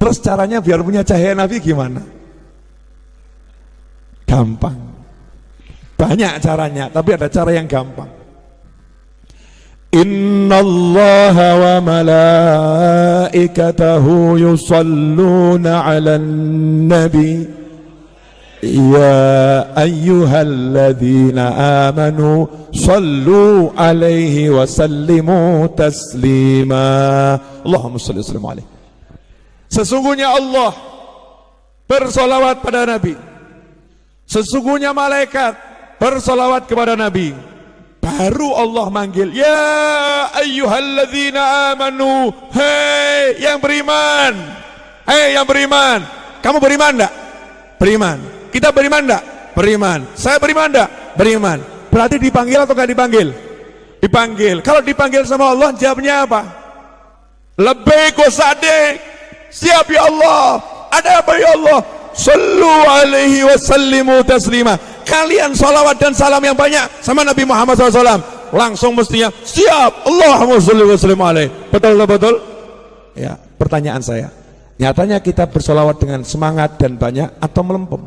Terus caranya biar punya cahaya Nabi gimana? Gampang. Banyak caranya, tapi ada cara yang gampang. Innallaha wa malaikatahu yusalluna 'alan nabi ya ayyuhalladzina amanu sallu 'alaihi wa sallimu taslima. Allahumma shalli wa sallim alaihi. Sesungguhnya Allah bersolawat pada Nabi, sesungguhnya malaikat bersolawat kepada Nabi. Baru Allah manggil, ya ayyuhalladzina amanu, hei yang beriman, hei yang beriman. Kamu beriman enggak? Beriman. Kita beriman enggak? Beriman. Saya beriman enggak? Beriman. Berarti dipanggil atau enggak dipanggil? Dipanggil. Kalau dipanggil sama Allah, jawabnya apa? Labbaik wa sa'daik. Siap ya Allah. Ada apa ya Allah? Sallu alaihi wa sallimu taslima. Kalian salawat dan salam yang banyak sama Nabi Muhammad SAW. Langsung mestinya siap. Allahumma salli wa sallim alaihi. Betul betul? Ya, pertanyaan saya. Nyatanya kita bersalawat dengan semangat dan banyak atau melempem?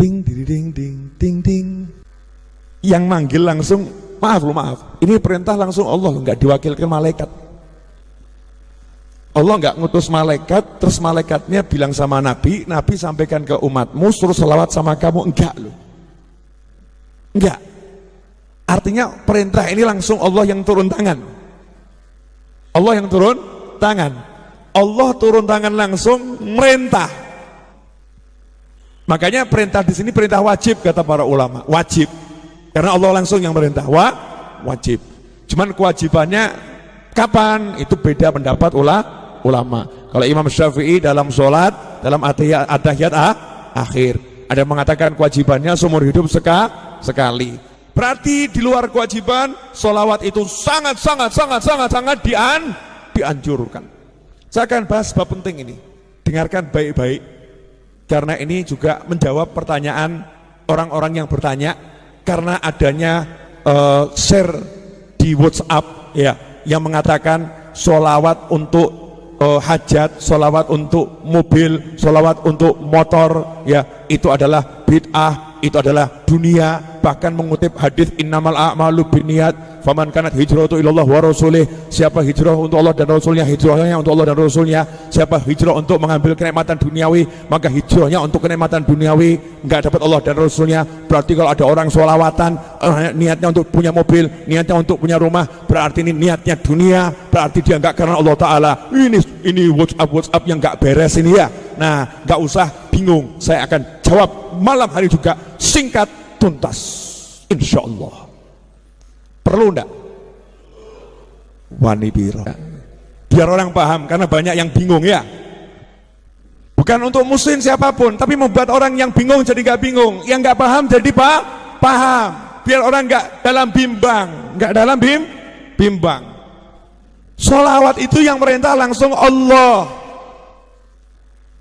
Ding ding ding ding ding ding. Yang manggil langsung, maaf. Ini perintah langsung Allah, enggak diwakilkan malaikat. Allah enggak ngutus malaikat, terus malaikatnya bilang sama Nabi, Nabi sampaikan ke umatmu, suruh salawat sama kamu. Enggak loh. Enggak. Artinya perintah ini langsung Allah yang turun tangan. Allah yang turun tangan. Allah turun tangan langsung merintah. Makanya perintah di sini perintah wajib kata para ulama. Wajib. Karena Allah langsung yang merintah. Wajib. Cuman kewajibannya kapan? Itu beda pendapat ulama. Kalau Imam Syafi'i dalam sholat, dalam at-tahiyat akhir, ada yang mengatakan kewajibannya seumur hidup sekali. Berarti di luar kewajiban, sholawat itu sangat dianjurkan. Saya akan bahas bab penting ini. Dengarkan baik-baik, karena ini juga menjawab pertanyaan orang-orang yang bertanya, karena adanya share di WhatsApp ya, yang mengatakan sholawat untuk hajat, sholawat untuk mobil, sholawat untuk motor ya, itu adalah bid'ah, itu adalah dunia. Bahkan mengutip hadis innamal a'malu binniyat faman kanat hijratu ilallah wa rasulih. Siapa hijrah untuk Allah dan Rasulnya, hijrahnya untuk Allah dan Rasulnya. Siapa hijrah untuk mengambil kenikmatan duniawi, maka hijrahnya untuk kenikmatan duniawi, enggak dapat Allah dan Rasulnya. Berarti kalau ada orang sholawatan, niatnya untuk punya mobil, niatnya untuk punya rumah, berarti ini niatnya dunia, berarti dia enggak karena Allah Ta'ala. Ini WhatsApp yang enggak beres ini ya. Nah, enggak usah bingung, saya akan jawab malam hari juga, singkat tuntas, insya Allah. Perlu enggak? Wani biro. Biar orang paham, karena banyak yang bingung ya. Bukan untuk muslim siapapun, tapi membuat orang yang bingung jadi enggak bingung, yang enggak paham jadi paham. Biar orang enggak dalam bimbang, sholawat itu yang merintah langsung Allah.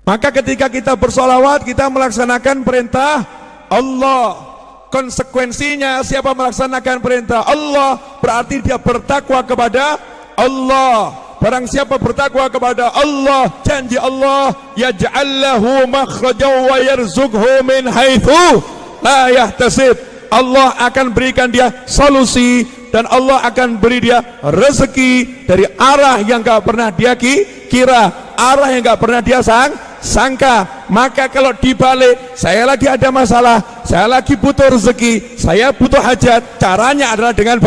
Maka ketika kita bersolawat, kita melaksanakan perintah Allah. Konsekuensinya siapa melaksanakan perintah Allah, berarti dia bertakwa kepada Allah. Barang siapa bertakwa kepada Allah, janji Allah, yaj'allahu makhrajan wa yarzuqhu min haitsu la yahtasib. Allah akan berikan dia solusi, dan Allah akan beri dia rezeki dari arah yang gak pernah dia kira, arah yang gak pernah dia sangka. Maka kalau dibalik, saya lagi ada masalah, saya lagi butuh rezeki, saya butuh hajat, caranya adalah dengan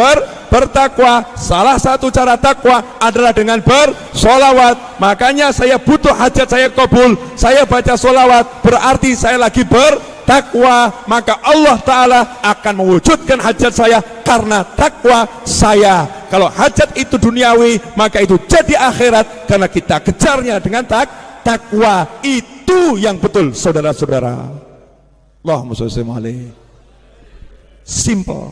bertakwa. Salah satu cara takwa adalah dengan bersolawat. Makanya saya butuh hajat, saya kabul, saya baca solawat, berarti saya lagi bertakwa. Maka Allah Ta'ala akan mewujudkan hajat saya karena takwa saya. Kalau hajat itu duniawi, maka itu jadi akhirat, karena kita kejarnya dengan takwa. Itu yang betul, saudara-saudara. Allahumma sholli alaihi. Simple.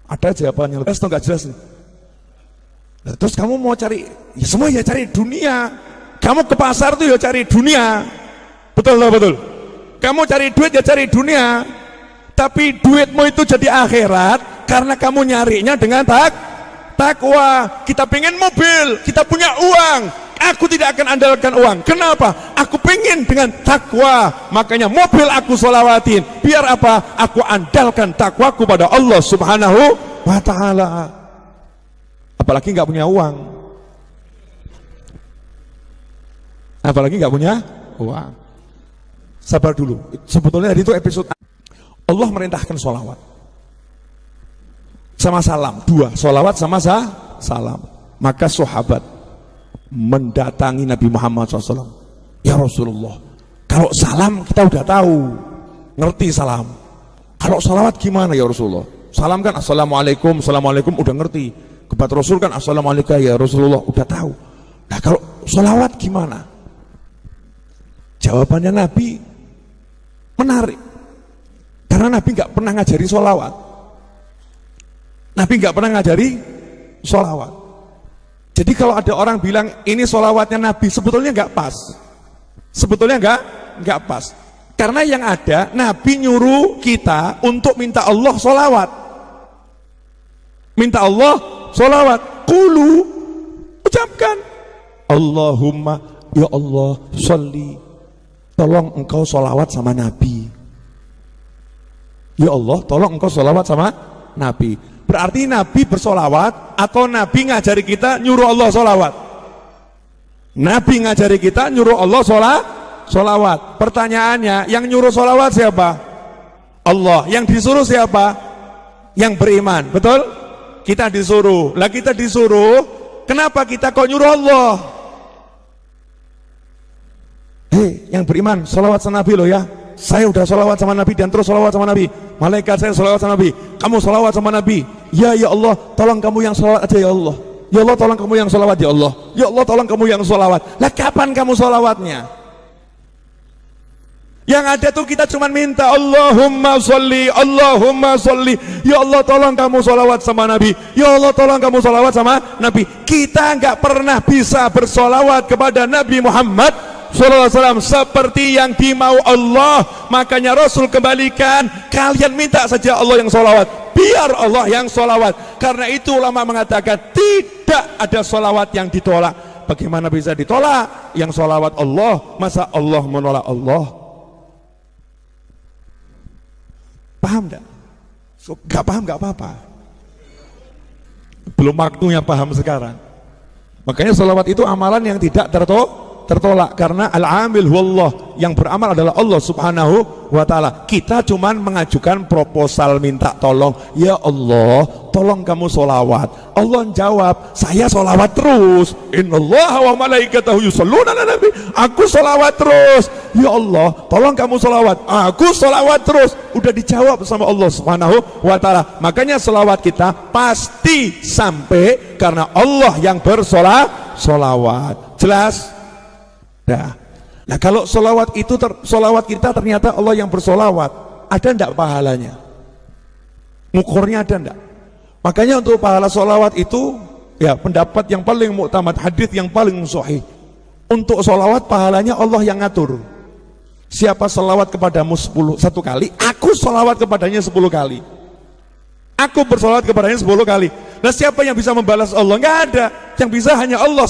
Ada jawabannya jelas atau enggak jelas nih? Nah, terus kamu mau cari, ya semua ya cari dunia. Kamu ke pasar tuh ya cari dunia. Betul loh, betul. Kamu cari duit ya cari dunia. Tapi duitmu itu jadi akhirat karena kamu nyarinya dengan takwa. Kita pengen mobil, kita punya uang. Aku tidak akan andalkan uang. Kenapa? Aku pengen dengan takwa. Makanya mobil aku sholawatin. Biar apa? Aku andalkan takwaku pada Allah Subhanahu wa ta'ala. Apalagi nggak punya uang. Apalagi nggak punya uang. Sabar dulu. Sebetulnya tadi itu episode Allah merintahkan sholawat sama salam, dua, sholawat sama salam. Maka sahabat mendatangi Nabi Muhammad SAW. Ya Rasulullah, kalau salam kita udah tahu, ngerti salam. Kalau salawat gimana ya Rasulullah? Salam kan assalamualaikum, assalamualaikum udah ngerti. Kepada Rasul kan assalamualaikum ya Rasulullah udah tahu. Nah kalau salawat gimana? Jawabannya Nabi menarik. Karena Nabi nggak pernah ngajari salawat. Nabi nggak pernah ngajari salawat. Jadi kalau ada orang bilang ini sholawatnya Nabi, sebetulnya nggak pas. Sebetulnya nggak pas. Karena yang ada Nabi nyuruh kita untuk minta Allah sholawat. Minta Allah sholawat. Qulu, ucapkan. Allahumma, ya Allah, sholli. Tolong engkau sholawat sama Nabi. Ya Allah, tolong engkau sholawat sama Nabi. Berarti Nabi bersolawat atau Nabi ngajari kita nyuruh Allah solawat? Nabi ngajari kita nyuruh Allah solawat. Pertanyaannya, yang nyuruh solawat siapa? Allah. Yang disuruh siapa? Yang beriman. Betul? Kita disuruh. Lah kita disuruh, kenapa kita kok nyuruh Allah? Hei, yang beriman, solawat sama Nabi loh ya. Saya udah solawat sama Nabi dan terus solawat sama Nabi. Malaikat saya solawat sama Nabi. Kamu solawat sama Nabi. Ya Allah, tolong kamu yang solawat aja ya Allah. Ya Allah, tolong kamu yang solawat ya Allah. Ya Allah, tolong kamu yang solawat. Lah kapan kamu solawatnya? Yang ada tuh kita cuma minta Allahumma sholli, Allahumma sholli. Ya Allah, tolong kamu solawat sama Nabi. Ya Allah, tolong kamu solawat sama Nabi. Kita nggak pernah bisa bersolawat kepada Nabi Muhammad Sallallahu Alaihi Wasallam seperti yang dimau Allah. Makanya Rasul kembalikan, kalian minta saja Allah yang sholawat, biar Allah yang sholawat. Karena itu ulama mengatakan tidak ada sholawat yang ditolak. Bagaimana bisa ditolak? Yang sholawat Allah, masa Allah menolak Allah? Paham enggak? Gak paham gak apa-apa. Belum waktunya paham sekarang. Makanya sholawat itu amalan yang tidak tertolak karena al-amil huwallah, yang beramal adalah Allah Subhanahu wa ta'ala. Kita cuman mengajukan proposal minta tolong, ya Allah tolong kamu sholawat. Allah jawab, saya sholawat terus. Innallaha wa malaikatahu yusholluna ala nabi. Aku sholawat terus. Ya Allah tolong kamu sholawat. Aku sholawat terus. Udah dijawab sama Allah Subhanahu wa ta'ala. Makanya sholawat kita pasti sampai karena Allah yang bersolawat. Jelas? Nah kalau solawat itu solawat kita ternyata Allah yang bersolawat, ada ndak pahalanya? Ngukurnya ada ndak? Makanya untuk pahala solawat itu ya pendapat yang paling muktamad, hadis yang paling sahih. Untuk solawat pahalanya Allah yang ngatur. Siapa solawat kepadamu 1 kali, aku solawat kepadanya 10 kali. Aku bersolawat kepadanya 10 kali. Nah siapa yang bisa membalas Allah? Nggak ada. Yang bisa hanya Allah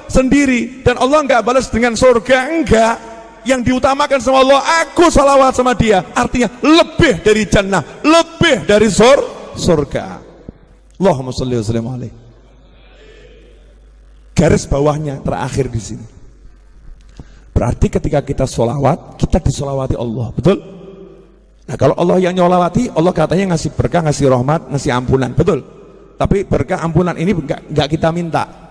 sendiri. Dan Allah nggak balas dengan surga, enggak. Yang diutamakan sama Allah, aku salawat sama dia, artinya lebih dari jannah, lebih dari surga. Allahumma sholli wa sallim alaihi. Garis bawahnya terakhir di sini, berarti ketika kita sholawat, kita disolawati Allah, betul? Nah kalau Allah yang nyolawati, Allah katanya ngasih berkah, ngasih rahmat, ngasih ampunan, betul? Tapi berkah ampunan ini enggak kita minta.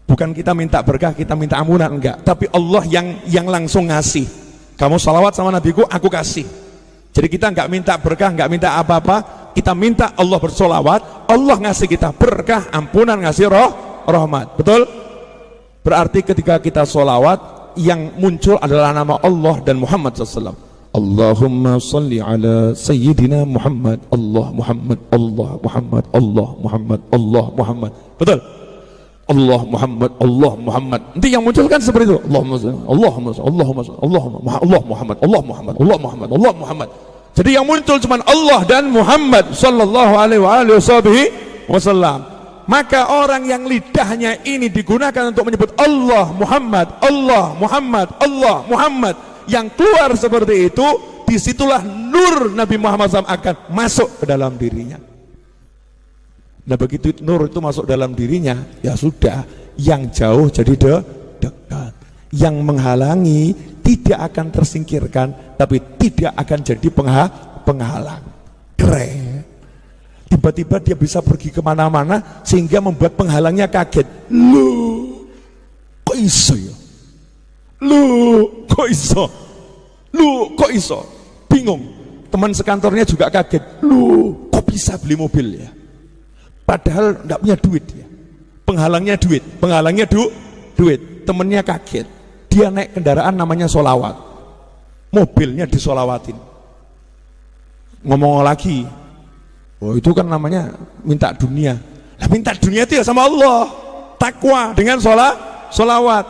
Bukan kita minta berkah, kita minta ampunan, enggak. Tapi Allah yang langsung ngasih. Kamu salawat sama nabiku, aku kasih. Jadi kita enggak minta berkah, enggak minta apa-apa. Kita minta Allah bersolawat, Allah ngasih kita berkah, ampunan, ngasih rahmat. Betul? Berarti ketika kita solawat, yang muncul adalah nama Allah dan Muhammad SAW. Allahumma salli ala Sayyidina Muhammad. Allah Muhammad, Allah Muhammad, Allah Muhammad, Allah Muhammad. Betul? Allah Muhammad, Allah Muhammad. Nanti yang muncul kan seperti itu. Allahumma Allah Muhammad, Allah Muhammad, Allah Muhammad, Allah Muhammad. Jadi yang muncul cuma Allah dan Muhammad sallallahu alaihi wasallam. Maka orang yang lidahnya ini digunakan untuk menyebut Allah Muhammad, Allah Muhammad, Allah Muhammad, yang keluar seperti itu, disitulah nur Nabi Muhammad SAW akan masuk ke dalam dirinya. Nah begitu nur itu masuk dalam dirinya, ya sudah, yang jauh jadi dekat, yang menghalangi tidak akan tersingkirkan, tapi tidak akan jadi penghalang. Keren. Tiba-tiba dia bisa pergi kemana-mana sehingga membuat penghalangnya kaget. Loh, kok iso ya? Loh, kok iso? Loh, kok iso? Bingung. Teman sekantornya juga kaget. Loh, kok bisa beli mobil ya? Padahal enggak punya duit ya. Penghalangnya duit. Temennya kaget. Dia naik kendaraan namanya solawat. Mobilnya disolawatin. Ngomong lagi, oh itu kan namanya minta dunia. Lah minta dunia itu ya sama Allah. Takwa dengan solawat.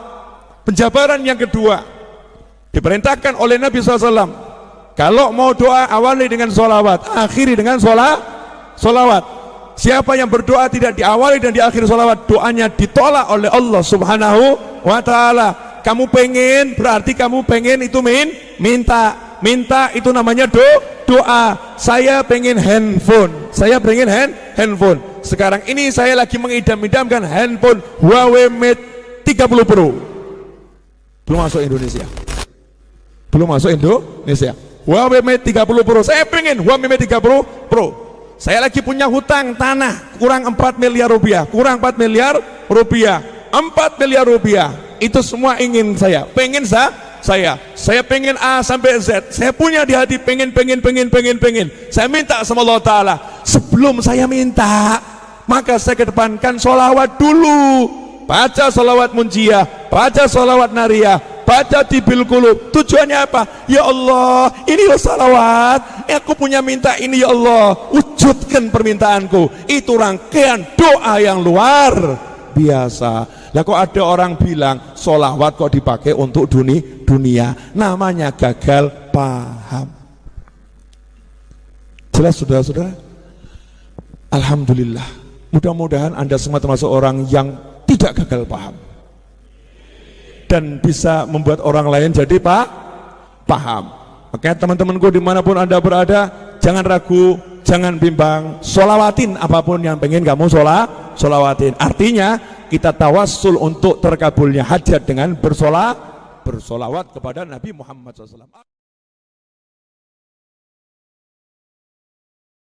Penjabaran yang kedua, diperintahkan oleh Nabi SAW, kalau mau doa awali dengan solawat, akhiri dengan solawat. Siapa yang berdoa tidak diawali dan diakhiri solawat, doanya ditolak oleh Allah Subhanahu wa ta'ala. Kamu pengen, berarti kamu pengen itu minta itu namanya doa. Saya pengen handphone, handphone. Sekarang ini saya lagi mengidam-idamkan handphone Huawei Mate 30 Pro. Belum masuk Indonesia. Huawei Mate 30 Pro. Saya pengen Huawei Mate 30 Pro. Saya lagi punya hutang tanah kurang 4 miliar rupiah, 4 miliar rupiah. Itu semua ingin saya, pengen saya pengen A sampai Z. Saya punya di hati pengen. Saya minta sama Allah Ta'ala. Sebelum saya minta, maka saya kedepankan sholawat dulu. Baca sholawat munjiah, baca sholawat nariyah, baca tibil qulub. Tujuannya apa? Ya Allah, ini sholawat, aku punya minta ini ya Allah, wujudkan permintaanku. Itu rangkaian doa yang luar biasa. Lah kok ada orang bilang sholawat kok dipakai untuk dunia, namanya gagal paham. Jelas saudara-saudara? Alhamdulillah, mudah-mudahan Anda semua termasuk orang yang tidak gagal paham dan bisa membuat orang lain jadi paham. Makanya teman-temanku dimanapun Anda berada, jangan ragu, jangan bimbang, sholawatin apapun yang pengen kamu sholawatin. Artinya kita tawassul untuk terkabulnya hajat dengan bersolawat kepada Nabi Muhammad SAW.